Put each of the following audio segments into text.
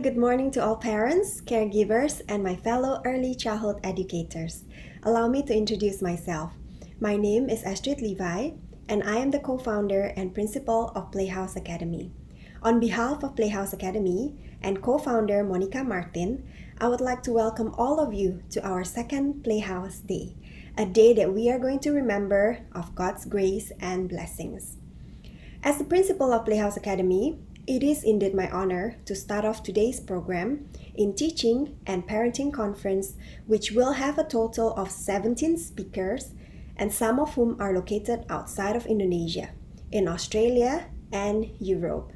good morning to all parents, caregivers, and my fellow early childhood educators. Allow me to introduce myself. My name is Astrid Levi, and I am the co-founder and principal of Playhouse Academy. On behalf of Playhouse Academy and co-founder Monica Martin, I would like to welcome all of you to our second Playhouse Day, a day that we are going to remember of God's grace and blessings. As the principal of Playhouse Academy, it is indeed my honor to start off today's program in Teaching and Parenting Conference, which will have a total of 17 speakers, and some of whom are located outside of Indonesia, in Australia and Europe.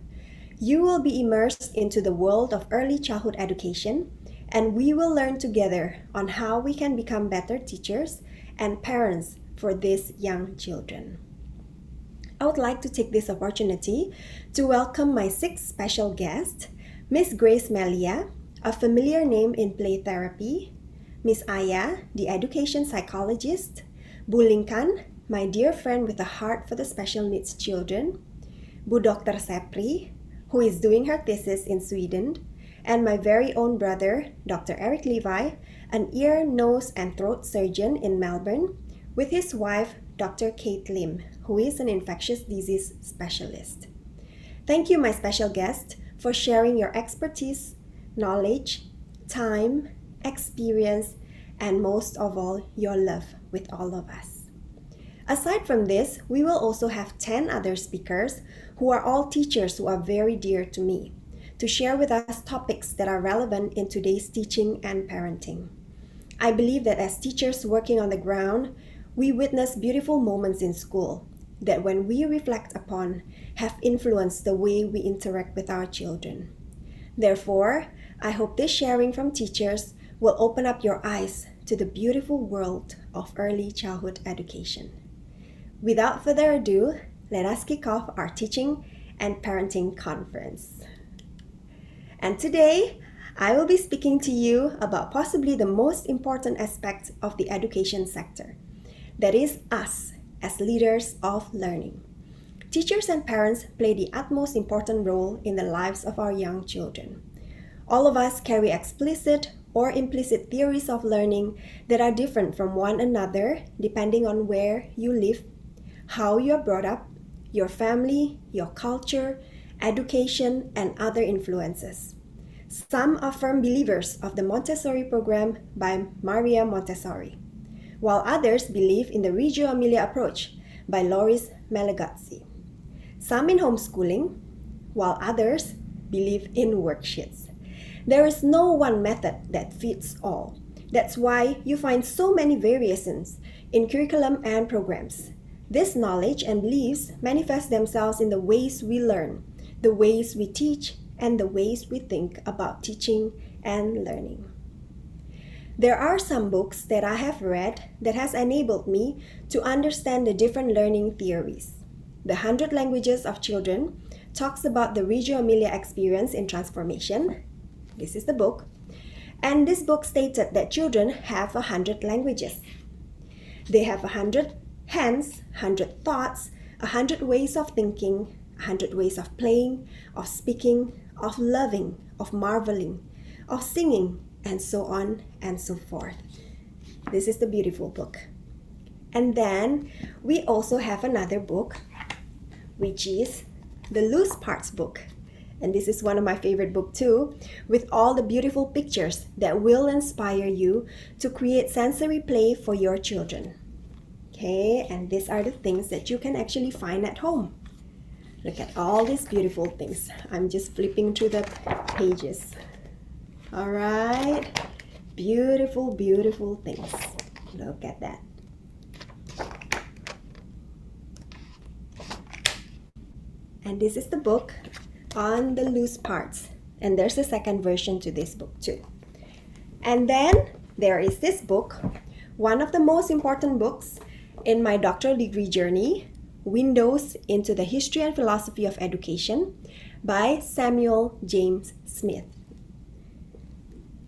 You will be immersed into the world of early childhood education, and we will learn together on how we can become better teachers and parents for these young children. I would like to take this opportunity to welcome my 6th special guest, Miss Grace Melia, a familiar name in play therapy, Miss Aya, the education psychologist, Bu Lingkan, my dear friend with a heart for the special needs children, Bu Dr. Sepri, who is doing her thesis in Sweden, and my very own brother, Dr. Eric Levi, an ear, nose, and throat surgeon in Melbourne, with his wife, Dr. Kate Lim, who is an infectious disease specialist. Thank you, my special guest, for sharing your expertise, knowledge, time, experience, and most of all, your love with all of us. Aside from this, we will also have 10 other speakers who are all teachers who are very dear to me, to share with us topics that are relevant in today's teaching and parenting. I believe that as teachers working on the ground, we witness beautiful moments in school that when we reflect upon have influenced the way we interact with our children. Therefore, I hope this sharing from teachers will open up your eyes to the beautiful world of early childhood education. Without further ado, let us kick off our teaching and parenting conference. And today, I will be speaking to you about possibly the most important aspect of the education sector. That is us as leaders of learning. Teachers and parents play the utmost important role in the lives of our young children. All of us carry explicit or implicit theories of learning that are different from one another depending on where you live, how you are brought up, your family, your culture, education, and other influences. Some are firm believers of the Montessori program by Maria Montessori, while others believe in the Reggio Emilia approach by Loris Malaguzzi. Some in homeschooling, while others believe in worksheets. There is no one method that fits all. That's why you find so many variations in curriculum and programs. This knowledge and beliefs manifest themselves in the ways we learn, the ways we teach, and the ways we think about teaching and learning. There are some books that I have read that has enabled me to understand the different learning theories. The 100 Languages of Children talks about the Reggio Emilia experience in transformation. This is the book. And this book stated that children have 100 languages. They have 100 hands, 100 thoughts, 100 ways of thinking, 100 ways of playing, of speaking, of loving, of marveling, of singing, and so on and so forth. This is the beautiful book. And then we also have another book, which is the Loose Parts book. And this is one of my favorite books too, with all the beautiful pictures that will inspire you to create sensory play for your children. Okay, and these are the things that you can actually find at home. Look at all these beautiful things. I'm just flipping through the pages. All right, beautiful, beautiful things. Look at that. And this is the book on the loose parts. And there's a second version to this book too. And then there is this book, one of the most important books in my doctoral degree journey, Windows into the History and Philosophy of Education by Samuel James Smith.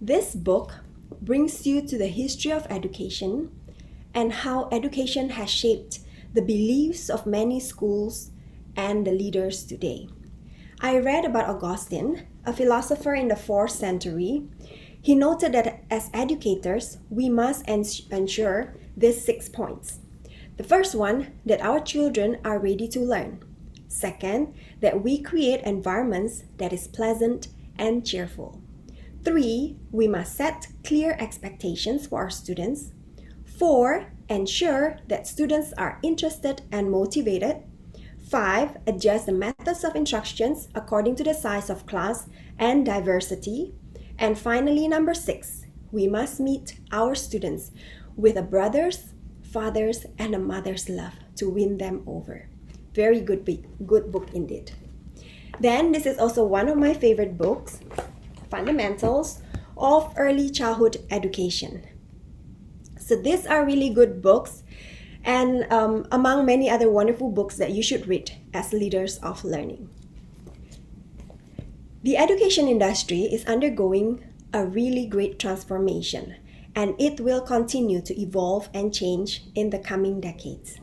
This book brings you to the history of education and how education has shaped the beliefs of many schools and the leaders today. I read about Augustine, a philosopher in the 4th century. He noted that as educators, we must ensure these 6 points. The first one, that our children are ready to learn. Second, that we create environments that is pleasant and cheerful. 3, we must set clear expectations for our students. 4, ensure that students are interested and motivated. 5, adjust the methods of instructions according to the size of class and diversity. And finally, number 6, we must meet our students with a brother's, father's, and a mother's love to win them over. Very good book indeed. Then this is also one of my favorite books, Fundamentals of Early Childhood Education. So these are really good books, and among many other wonderful books that you should read as leaders of learning. The education industry is undergoing a really great transformation, and it will continue to evolve and change in the coming decades.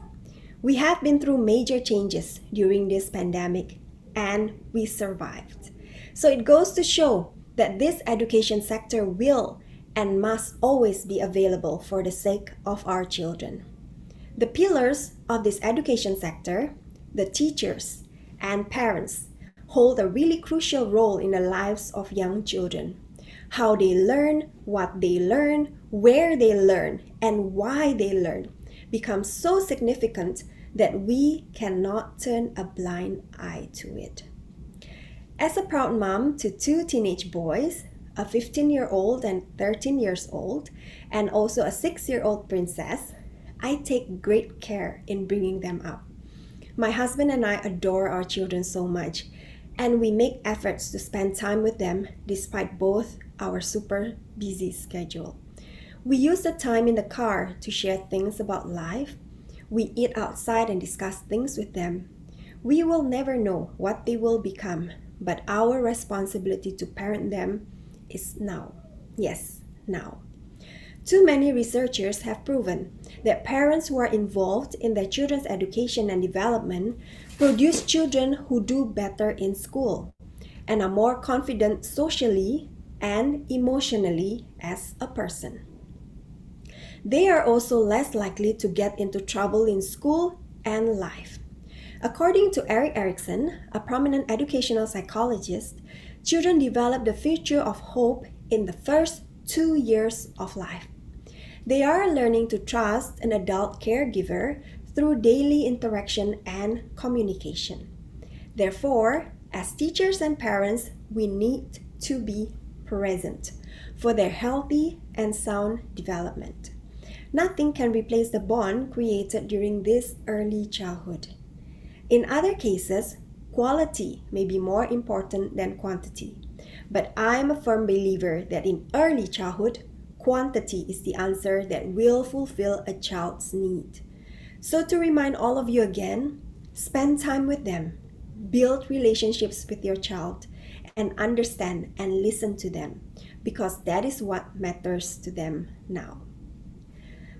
We have been through major changes during this pandemic, and we survived. So it goes to show that this education sector will and must always be available for the sake of our children. The pillars of this education sector, the teachers and parents, hold a really crucial role in the lives of young children. How they learn, what they learn, where they learn, and why they learn becomes so significant that we cannot turn a blind eye to it. As a proud mom to 2 teenage boys, a 15-year-old and 13 years old, and also a 6-year-old princess, I take great care in bringing them up. My husband and I adore our children so much, and we make efforts to spend time with them despite both our super busy schedule. We use the time in the car to share things about life. We eat outside and discuss things with them. We will never know what they will become, but our responsibility to parent them is now. Yes, now. Too many researchers have proven that parents who are involved in their children's education and development produce children who do better in school and are more confident socially and emotionally as a person. They are also less likely to get into trouble in school and life. According to Erik Erikson, a prominent educational psychologist, children develop the future of hope in the first 2 years of life. They are learning to trust an adult caregiver through daily interaction and communication. Therefore, as teachers and parents, we need to be present for their healthy and sound development. Nothing can replace the bond created during this early childhood. In other cases, quality may be more important than quantity, but I'm a firm believer that in early childhood, quantity is the answer that will fulfill a child's need. So to remind all of you again, spend time with them, build relationships with your child, and understand and listen to them, because that is what matters to them now.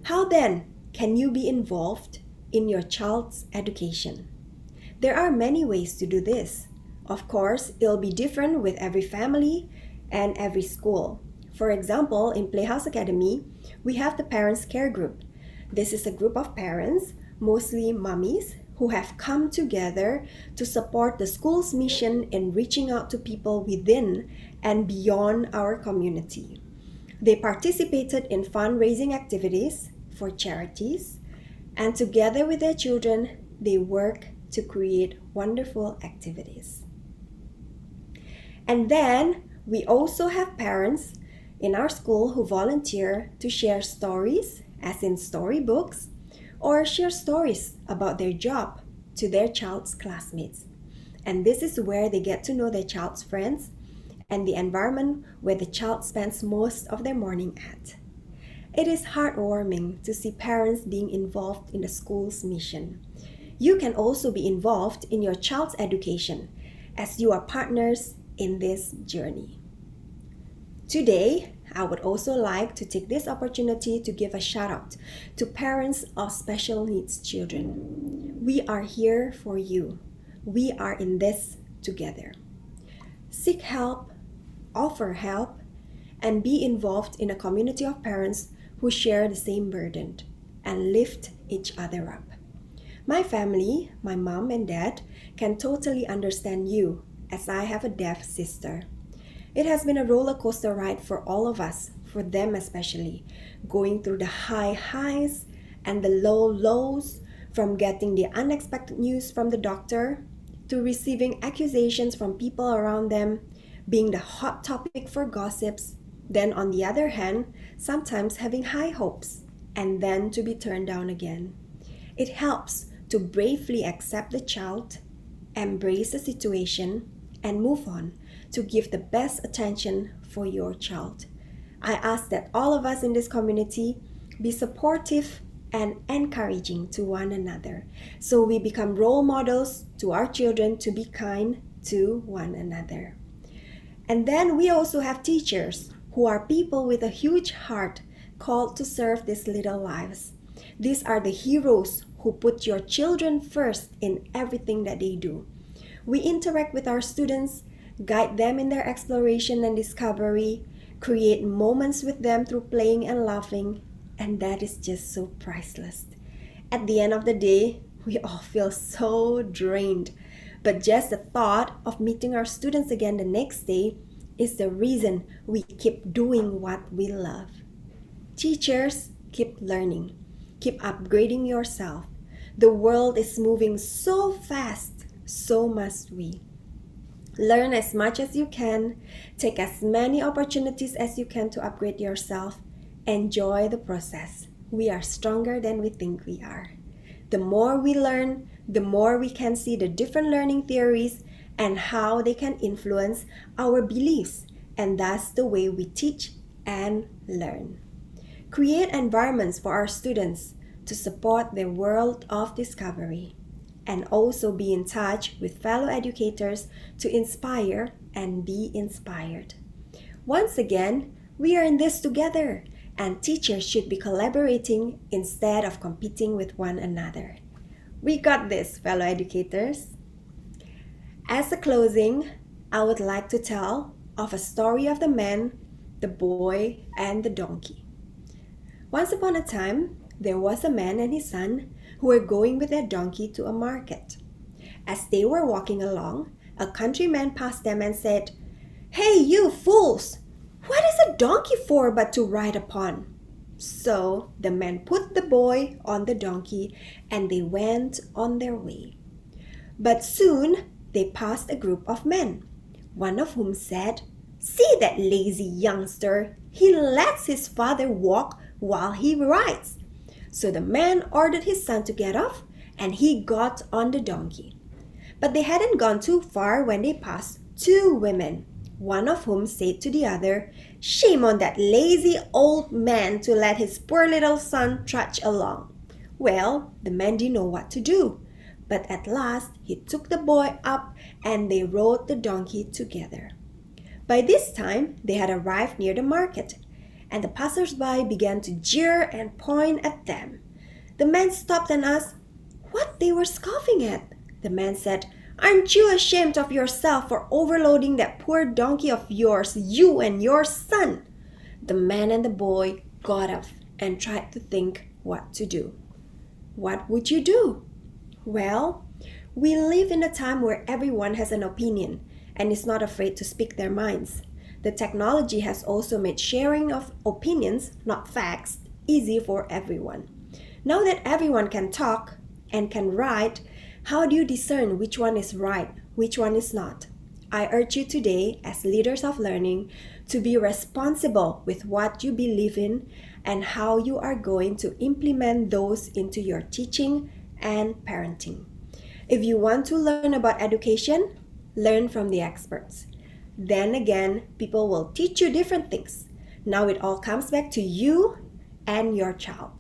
How then can you be involved in your child's education? There are many ways to do this. Of course, it'll be different with every family and every school. For example, in Playhouse Academy, we have the Parents Care Group. This is a group of parents, mostly mummies, who have come together to support the school's mission in reaching out to people within and beyond our community. They participated in fundraising activities for charities, and together with their children, they work to create wonderful activities. And then we also have parents in our school who volunteer to share stories, as in storybooks, or share stories about their job to their child's classmates. And this is where they get to know their child's friends and the environment where the child spends most of their morning at. It is heartwarming to see parents being involved in the school's mission. You can also be involved in your child's education as you are partners in this journey. Today, I would also like to take this opportunity to give a shout out to parents of special needs children. We are here for you. We are in this together. seek help, offer help, and be involved in a community of parents who share the same burden and lift each other up. My family, my mom and dad, can totally understand you as I have a deaf sister. It has been a roller coaster ride for all of us, for them especially, going through the high highs and the low lows, from getting the unexpected news from the doctor to receiving accusations from people around them, being the hot topic for gossips, then on the other hand, sometimes having high hopes and then to be turned down again. It helps to bravely accept the child, embrace the situation, and move on to give the best attention for your child. I ask that all of us in this community be supportive and encouraging to one another, so we become role models to our children to be kind to one another. And then we also have teachers who are people with a huge heart called to serve these little lives. These are the heroes who put your children first in everything that they do. We interact with our students, guide them in their exploration and discovery, create moments with them through playing and laughing, and that is just so priceless. At the end of the day, we all feel so drained, but just the thought of meeting our students again the next day is the reason we keep doing what we love. Teachers, keep learning. Keep upgrading yourself. The world is moving so fast, so must we. Learn as much as you can. Take as many opportunities as you can to upgrade yourself. Enjoy the process. We are stronger than we think we are. The more we learn, the more we can see the different learning theories and how they can influence our beliefs, and thus the way we teach and learn. Create environments for our students to support their world of discovery, and also be in touch with fellow educators to inspire and be inspired. Once again, we are in this together, and teachers should be collaborating instead of competing with one another. We got this, fellow educators. As a closing, I would like to tell of a story of the man, the boy, and the donkey. Once upon a time, there was a man and his son who were going with their donkey to a market. As they were walking along, a countryman passed them and said, "Hey, you fools! What is a donkey for but to ride upon?" So the man put the boy on the donkey and they went on their way. But soon they passed a group of men, one of whom said, "See that lazy youngster! He lets his father walk while he rides." So the man ordered his son to get off, and he got on the donkey. But they hadn't gone too far when they passed two women, one of whom said to the other, "Shame on that lazy old man to let his poor little son trudge along." Well, the man didn't know what to do, but at last he took the boy up and they rode the donkey together. By this time, they had arrived near the market, and the passers-by began to jeer and point at them. The man stopped and asked what they were scoffing at. The man said, "Aren't you ashamed of yourself for overloading that poor donkey of yours, you and your son?" The man and the boy got up and tried to think what to do. What would you do? Well, we live in a time where everyone has an opinion and is not afraid to speak their minds. The technology has also made sharing of opinions, not facts, easy for everyone. Now that everyone can talk and can write, how do you discern which one is right, which one is not? I urge you today, as leaders of learning, to be responsible with what you believe in and how you are going to implement those into your teaching and parenting. If you want to learn about education, learn from the experts. Then again, people will teach you different things. Now it all comes back to you and your child.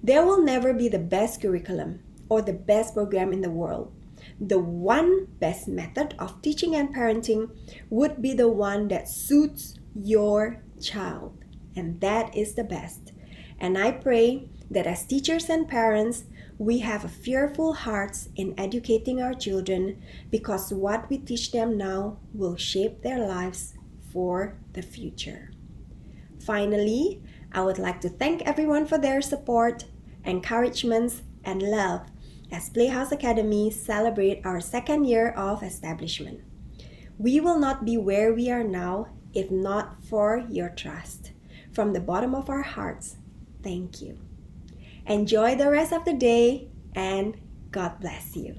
There will never be the best curriculum or the best program in the world. The one best method of teaching and parenting would be the one that suits your child. And that is the best. And I pray that as teachers and parents, We have fearful hearts in educating our children because what we teach them now will shape their lives for the future. Finally, I would like to thank everyone for their support, encouragements, and love as Playhouse Academy celebrate our second year of establishment. We will not be where we are now if not for your trust. From the bottom of our hearts, thank you. Enjoy the rest of the day and God bless you.